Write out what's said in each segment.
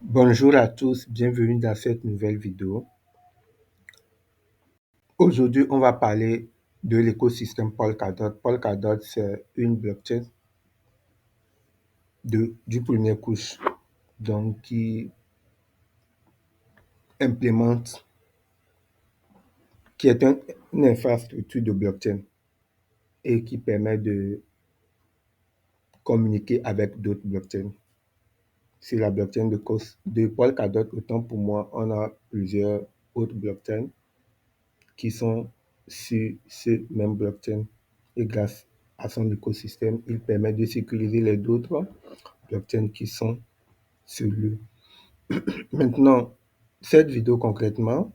Bonjour à tous, bienvenue dans cette nouvelle vidéo. Aujourd'hui, on va parler de l'écosystème Polkadot. Polkadot, c'est une blockchain du premier couche, donc implémente, qui est une infrastructure de blockchain et qui permet de communiquer avec d'autres blockchains. Sur la blockchain de Polkadot, autant pour moi, on a plusieurs autres blockchains qui sont sur ce même blockchain. Et grâce à son écosystème, il permet de sécuriser les autres blockchains qui sont sur lui. Maintenant, cette vidéo concrètement,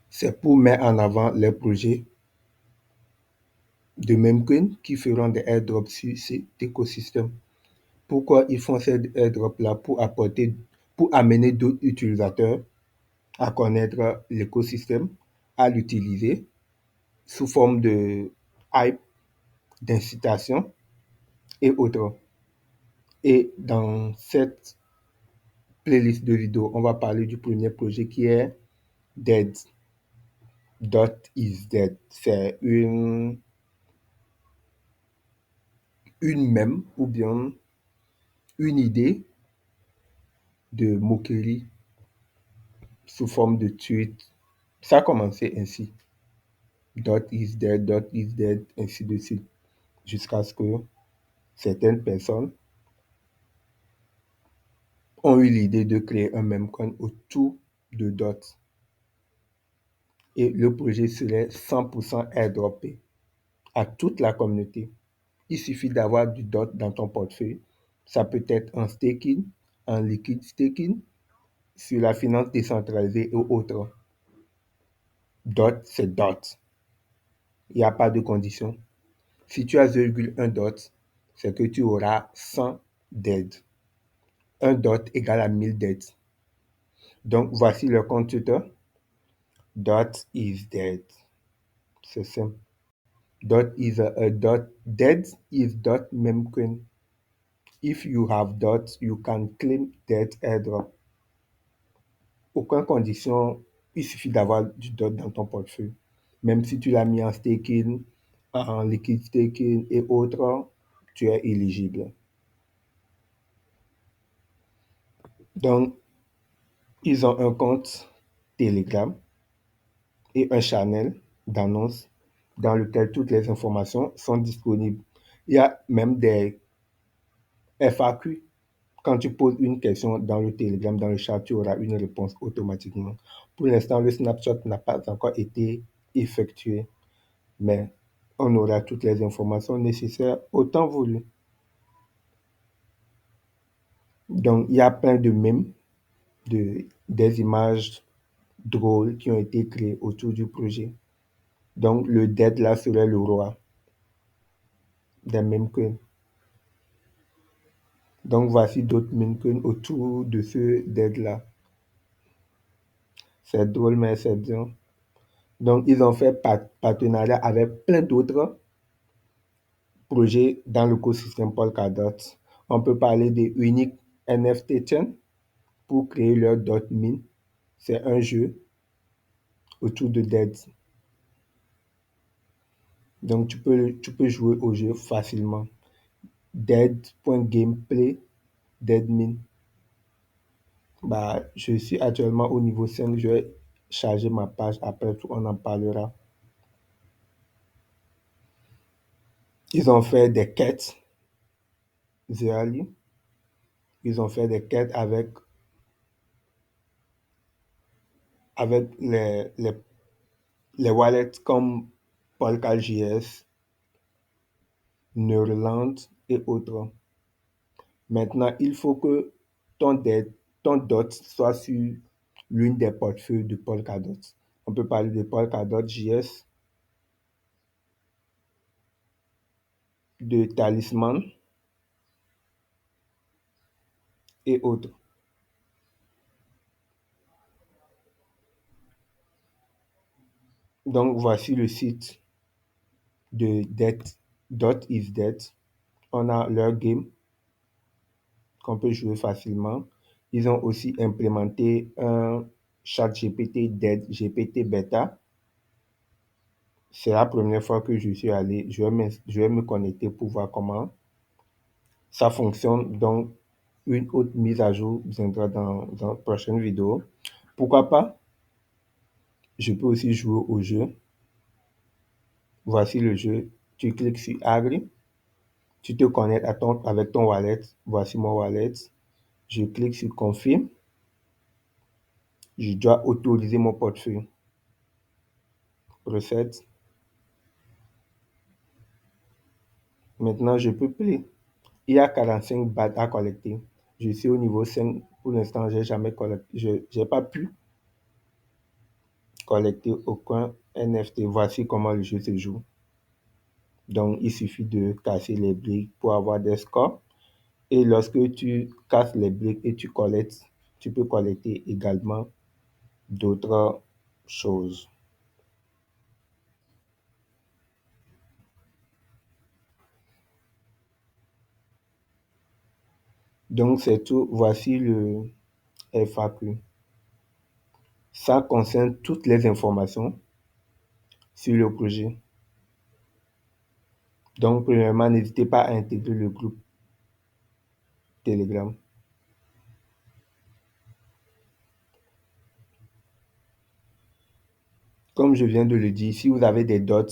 c'est pour mettre en avant les projets de Memcoin qui feront des airdrops sur cet écosystème. Pourquoi ils font ces airdrops-là? Pour amener d'autres utilisateurs à connaître l'écosystème, à l'utiliser sous forme de hype, d'incitation et autres. Et dans cette playlist de vidéos, on va parler du premier projet qui est Dead. Dot is Dead. C'est une mème ou bien une idée de moquerie sous forme de tweet. Ça a commencé ainsi. Dot is dead, ainsi de suite. Jusqu'à ce que certaines personnes ont eu l'idée de créer un meme coin autour de Dot. Et le projet serait 100% airdroppé à toute la communauté. Il suffit d'avoir du DOT dans ton portefeuille. Ça peut être en staking, en liquid staking, sur la finance décentralisée et autres. DOT, c'est DOT. Il n'y a pas de condition. Si tu as 0,1 DOT, c'est que tu auras 100 dead. Un DOT égale à 1000 dead. Donc, voici le compte Twitter. DOT is dead. C'est simple. Dot is a dot. Dead is dot memcoin. If you have dot, you can claim that airdrop. Aucune condition, il suffit d'avoir du dot dans ton portefeuille. Même si tu l'as mis en staking, en liquid staking et autres, tu es éligible. Donc, ils ont un compte Telegram et un channel d'annonces dans lequel toutes les informations sont disponibles. Il y a même des FAQ. Quand tu poses une question dans le Telegram, dans le chat, tu auras une réponse automatiquement. Pour l'instant, le snapshot n'a pas encore été effectué, mais on aura toutes les informations nécessaires autant voulu. Donc, il y a plein de mèmes, des images drôles qui ont été créées autour du projet. Donc, le dead là serait le roi des mèmes que. Donc, voici d'autres mèmes autour de ce dead là. C'est drôle, mais c'est bien. Donc, ils ont fait partenariat avec plein d'autres projets dans l'écosystème Polkadot. On peut parler des Unique NFT Chain pour créer leur .min. C'est un jeu autour de Dead. Donc, tu peux jouer au jeu facilement. Dead.gameplay, Deadmin. Bah, je suis actuellement au niveau 5. Je vais charger ma page. Après tout, on en parlera. Ils ont fait des quêtes. Ils ont fait des quêtes avec les wallets comme Polka.js, Neuroland et autres. Maintenant, il faut que ton DOT soit sur l'une des portefeuilles de Polkadot. On peut parler de Polkadot.js, de Talisman et autres. Donc, voici le site de Dead, Dot is Dead. On a leur game. qu'on peut jouer facilement. Ils ont aussi implémenté un chat GPT d'aide GPT Beta. C'est la première fois que je suis allé. Je vais me connecter pour voir comment ça fonctionne. Donc, une autre mise à jour viendra dans la prochaine vidéo. Pourquoi pas? Je peux aussi jouer au jeu. Voici le jeu. Tu cliques sur Agree. Tu te connectes avec ton wallet. Voici mon wallet. Je clique sur Confirme. Je dois autoriser mon portefeuille. Recette. Maintenant, je peux payer. Il y a 45 bahts à collecter. Je suis au niveau 5. Pour l'instant, j'ai jamais collecté. Je n'ai pas pu collecter aucun NFT. Voici comment le jeu se joue. Donc, il suffit de casser les briques pour avoir des scores. Et lorsque tu casses les briques et tu collectes, tu peux collecter également d'autres choses. Donc, c'est tout. Voici le FAQ. Ça concerne toutes les informations sur le projet. Donc, premièrement, n'hésitez pas à intégrer le groupe Telegram. Comme je viens de le dire, si vous avez des dots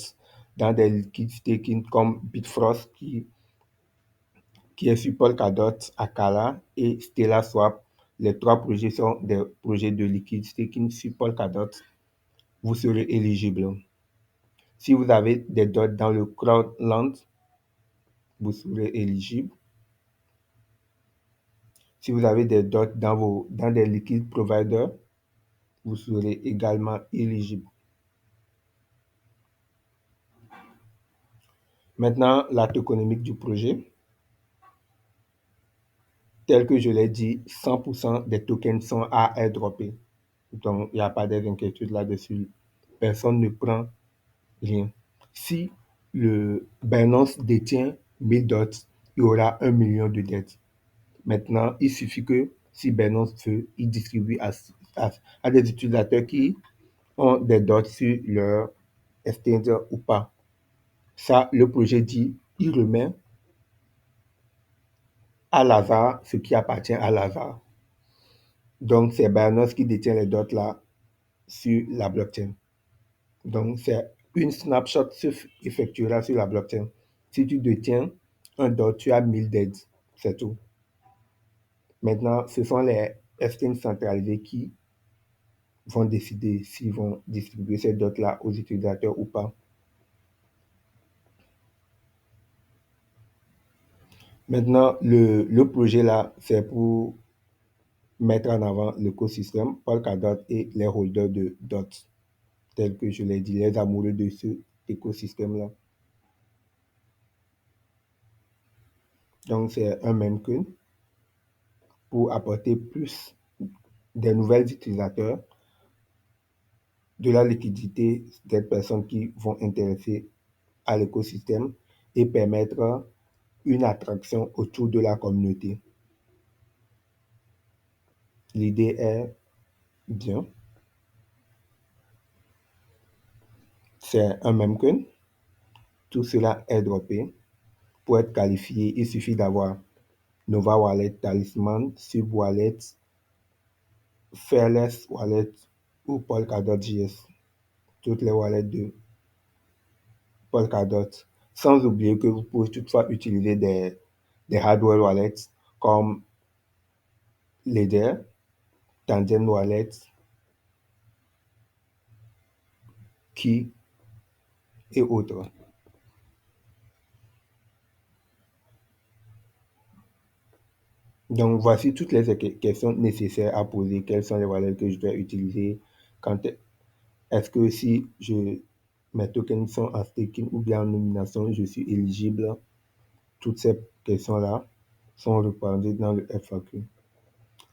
dans des liquid staking comme Bitfrost qui est sur Polkadot, Akala et Stellar Swap, les trois projets sont des projets de liquid staking sur Polkadot, vous serez éligible. Si vous avez des dots dans le Crowdland, vous serez éligible. Si vous avez des dots dans des liquid providers, vous serez également éligible. Maintenant, la tokenomique du projet. Tel que je l'ai dit, 100% des tokens sont à airdropper. Donc, il n'y a pas d'inquiétude là-dessus. Personne ne prend rien. Si le Binance détient 1000 dots, il y aura 1 million de dettes. Maintenant, il suffit que si Binance veut, il distribue à des utilisateurs qui ont des dots sur leur exchange ou pas. Ça, le projet dit, il remet à Lazare ce qui appartient à Lazare. Donc, c'est Binance qui détient les dots là sur la blockchain. Donc, c'est une snapshot effectuera sur la blockchain. Si tu détiens un dot, tu as 1000 deads. C'est tout. Maintenant, ce sont les exchanges centralisés qui vont décider s'ils vont distribuer ces dots-là aux utilisateurs ou pas. Maintenant, le projet là, c'est pour mettre en avant l'écosystème Polkadot et les holders de DOT, tels que je l'ai dit, les amoureux de ce écosystème-là. Donc, c'est un même coin pour apporter plus des nouvelles utilisateurs, de la liquidité des personnes qui vont intéresser à l'écosystème et permettre une attraction autour de la communauté. L'idée est bien. C'est un même coin. Tout cela est droppé. Pour être qualifié, il suffit d'avoir Nova Wallet, Talisman, Sub Wallet, Fearless Wallet ou Polkadot.js. Toutes les wallets de Polkadot. Sans oublier que vous pouvez toutefois utiliser des hardware wallets comme Ledger, Tangent Wallet, Key et autres. Donc, voici toutes les questions nécessaires à poser. Quels sont les wallets que je dois utiliser? Est-ce que si mes tokens sont en staking ou bien en nomination, je suis éligible? Toutes ces questions-là sont répondues dans le FAQ.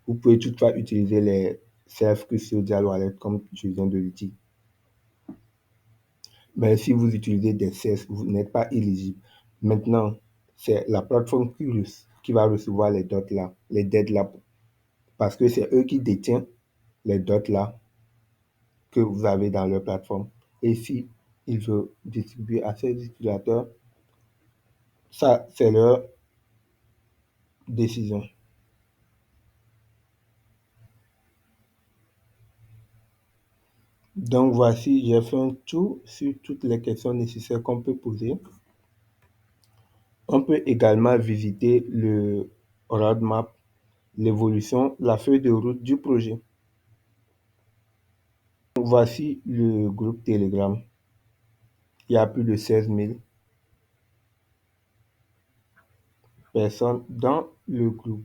Vous pouvez toutefois utiliser les self-custodial wallets comme je viens de le dire. Mais si vous utilisez des CES, vous n'êtes pas éligible. Maintenant, c'est la plateforme Curious qui va recevoir les dots là, les dettes là, parce que c'est eux qui détiennent les dots là que vous avez dans leur plateforme. Et si ils veulent distribuer à ces utilisateurs, ça, c'est leur décision. Donc voici, j'ai fait un tour sur toutes les questions nécessaires qu'on peut poser. On peut également visiter le roadmap, l'évolution, la feuille de route du projet. Voici le groupe Telegram. Il y a plus de 16 000 personnes dans le groupe.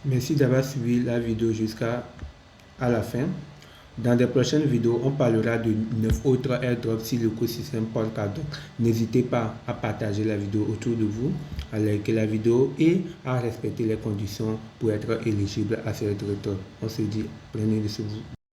Merci d'avoir suivi la vidéo jusqu'à la fin. Dans des prochaines vidéos, on parlera de 9 autres airdrops sur l'écosystème Polkadot. N'hésitez pas à partager la vidéo autour de vous, à liker la vidéo et à respecter les conditions pour être éligible à ces airdrops. On se dit, prenez soin de vous.